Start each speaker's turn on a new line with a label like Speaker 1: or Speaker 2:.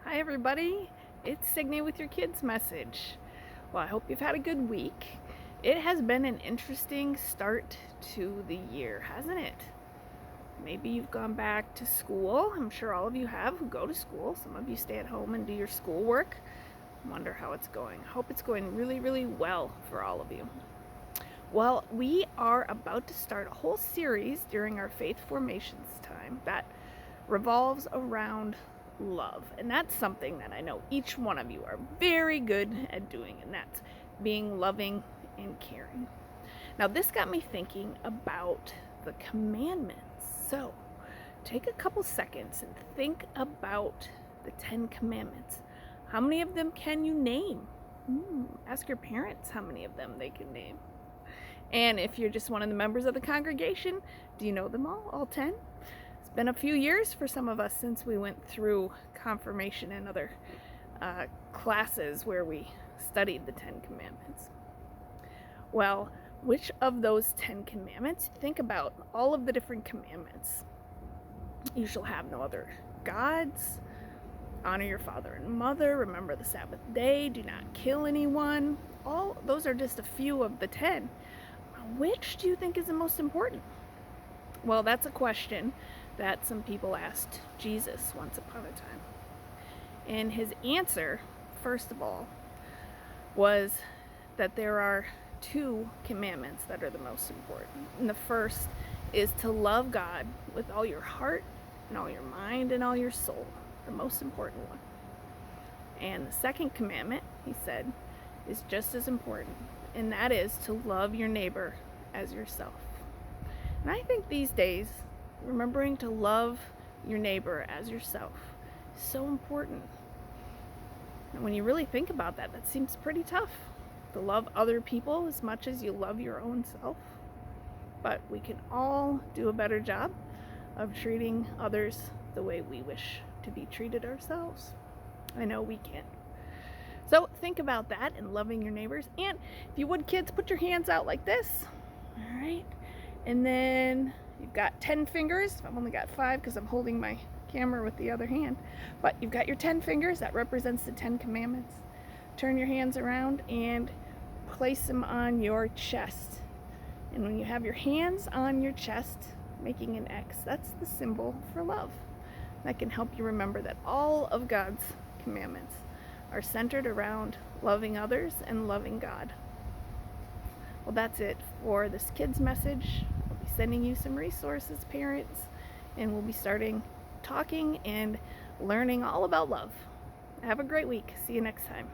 Speaker 1: Hi everybody, it's Signe with your kids message. Well, I hope you've had a good week. It has been an interesting start to the year, hasn't it? Maybe you've gone back to school. I'm sure all of you have who go to school. Some of you stay at home and do your schoolwork. I wonder how it's going. I hope it's going really, really well for all of you. Well, we are about to start a whole series during our faith formations time that revolves around love. And that's something that I know each one of you are very good at doing, and that's being loving and caring. Now, this got me thinking about the commandments. So, take a couple seconds and think about the 10 commandments. How many of them can you name? Ask your parents how many of them they can name. And if you're just one of the members of the congregation, do you know them all 10? It's been a few years for some of us since we went through confirmation and other classes where we studied the 10 commandments. Well, which of those 10 commandments? Think about all of the different commandments. You shall have no other gods. Honor your father and mother. Remember the Sabbath day. Do not kill anyone. All those are just a few of the 10. Which do you think is the most important? Well, that's a question that some people asked Jesus once upon a time. And his answer, first of all, was that there are 2 commandments that are the most important. And the first is to love God with all your heart and all your mind and all your soul, the most important one. And the second commandment, he said, is just as important, and that is to love your neighbor as yourself. And I think these days, remembering to love your neighbor as yourself is so important. And when you really think about that, that seems pretty tough, to love other people as much as you love your own self. But we can all do a better job of treating others the way we wish to be treated ourselves. I know we can. So think about that and loving your neighbors. And if you would, kids, put your hands out like this. All right. And then you've got 10 fingers. I've only got 5 because I'm holding my camera with the other hand. But you've got your 10 fingers. That represents the 10 commandments. Turn your hands around and place them on your chest. And when you have your hands on your chest, making an X, that's the symbol for love. That can help you remember that all of God's commandments are centered around loving others and loving God. Well, that's it for this kids message. I'll be sending you some resources, parents, and we'll be starting talking and learning all about love. Have a great week. See you next time.